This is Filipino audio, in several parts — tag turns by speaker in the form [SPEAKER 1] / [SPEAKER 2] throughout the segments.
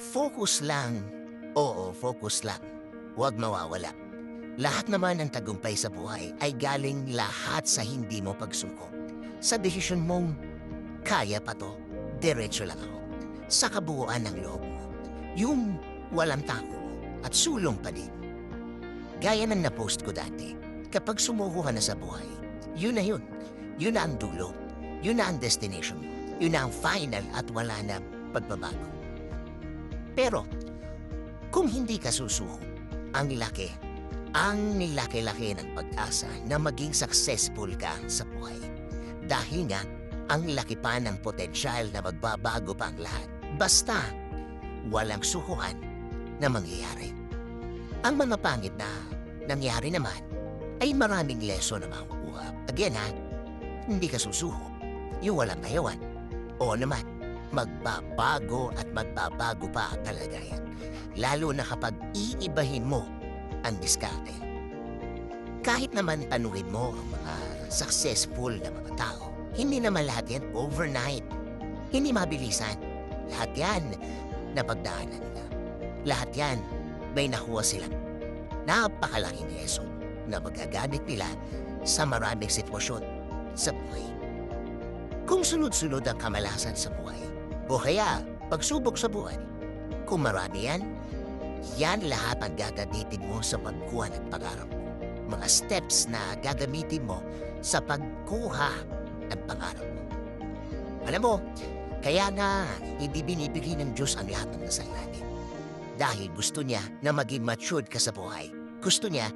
[SPEAKER 1] Focus lang. Oo, focus lang. Huwag mawawala. Lahat naman ng tagumpay sa buhay ay galing lahat sa hindi mo pagsuko. Sa desisyon mong, kaya pa to, diretso lang ako. Sa kabuuan ng loob mo. Yung walang tako at sulong pa din. Gaya ng na-post ko dati, kapag sumuko ka na sa buhay, yun na yun. Yun na ang dulo. Yun na ang destination mo. Yun na ang final at wala na pagbabago. Pero, kung hindi ka susuko, ang laki-laki ng pag-asa na maging successful ka sa buhay. Dahil nga, ang laki pa ng potensyal na magbabago pa ang lahat. Basta, walang sukuan na mangyayari. Ang mga pangit na nangyari naman ay maraming lesson na makukuha. Again hindi ka susuko. Yung walang kayawan. Oo naman, magbabago at magbabago pa ang kalagayan. Lalo na kapag iibahin mo ang diskarte. Kahit naman tanuhin mo ang mga successful na mga tao, hindi naman lahat yan overnight. Hindi mabilisan. Lahat yan napagdaanan na. Lahat yan may nakuha silang napakalaking lesson na magagamit nila sa maraming sitwasyon sa buhay. Kung sunod-sunod ang kamalasan sa buhay, o kaya pagsubok sa buhay, kung marami yan lahat ang gagamitin mo sa pagkuha ng pangarap mo. Mga steps na gagamitin mo sa pagkuha ng pangarap mo. Alam mo, kaya nga hindi binibigay ng Diyos ang lahat ng dasal natin. Dahil gusto niya na maging matured ka sa buhay. Gusto niya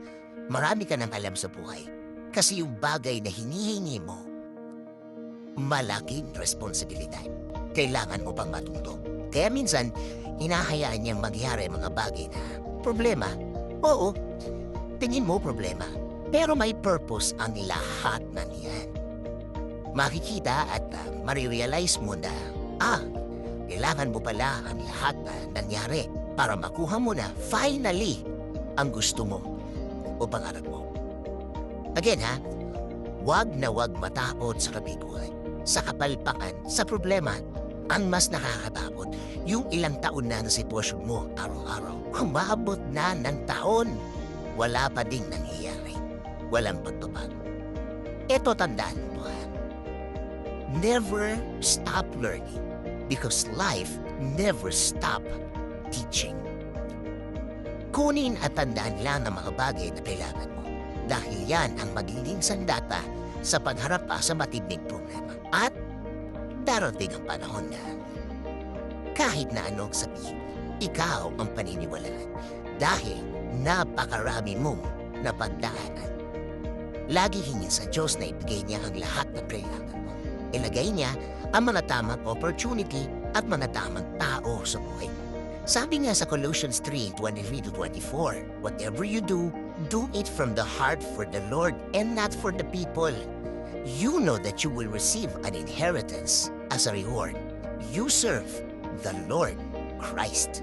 [SPEAKER 1] marami ka ng alam sa buhay. Kasi yung bagay na hinihingi mo, malaking responsibilidad. Kailangan mo pang matuto. Kaya minsan, hinahayaan niyang mangyari mga bagay na problema. Oo, tingin mo problema. Pero may purpose ang lahat na niyan. Makikita at marirealize mo na, kailangan mo pala ang lahat na nangyari para makuha mo na finally ang gusto mo o pangarap mo. Again wag na wag matakot sa kabiguan, sa kapalpakan, sa problema. Ang mas nakakatakot, yung ilang taon na sitwasyon mo araw-araw. Umabot na ng taon, wala pa ding nangyayari. Walang pagbabago. Ito tandaan mo never stop learning because life never stop teaching. Kunin at tandaan lang ang mga bagay na kailangan mo dahil yan ang magiging sandata sa pagharap pa sa matinding problema. At darating ang panahon na kahit na anong sabihin, ikaw ang paniniwalaan dahil napakarami mong napagdaanan. Lagi hingin sa Diyos na ibigay niya ang lahat na kailangan mo. Ilagay niya ang mga tamang opportunity at mga tamang tao sa buhay. Sabi nga sa Colossians 3:23-24, whatever you do, do it from the heart for the Lord and not for the people. You know that you will receive an inheritance as a reward. You serve the Lord Christ.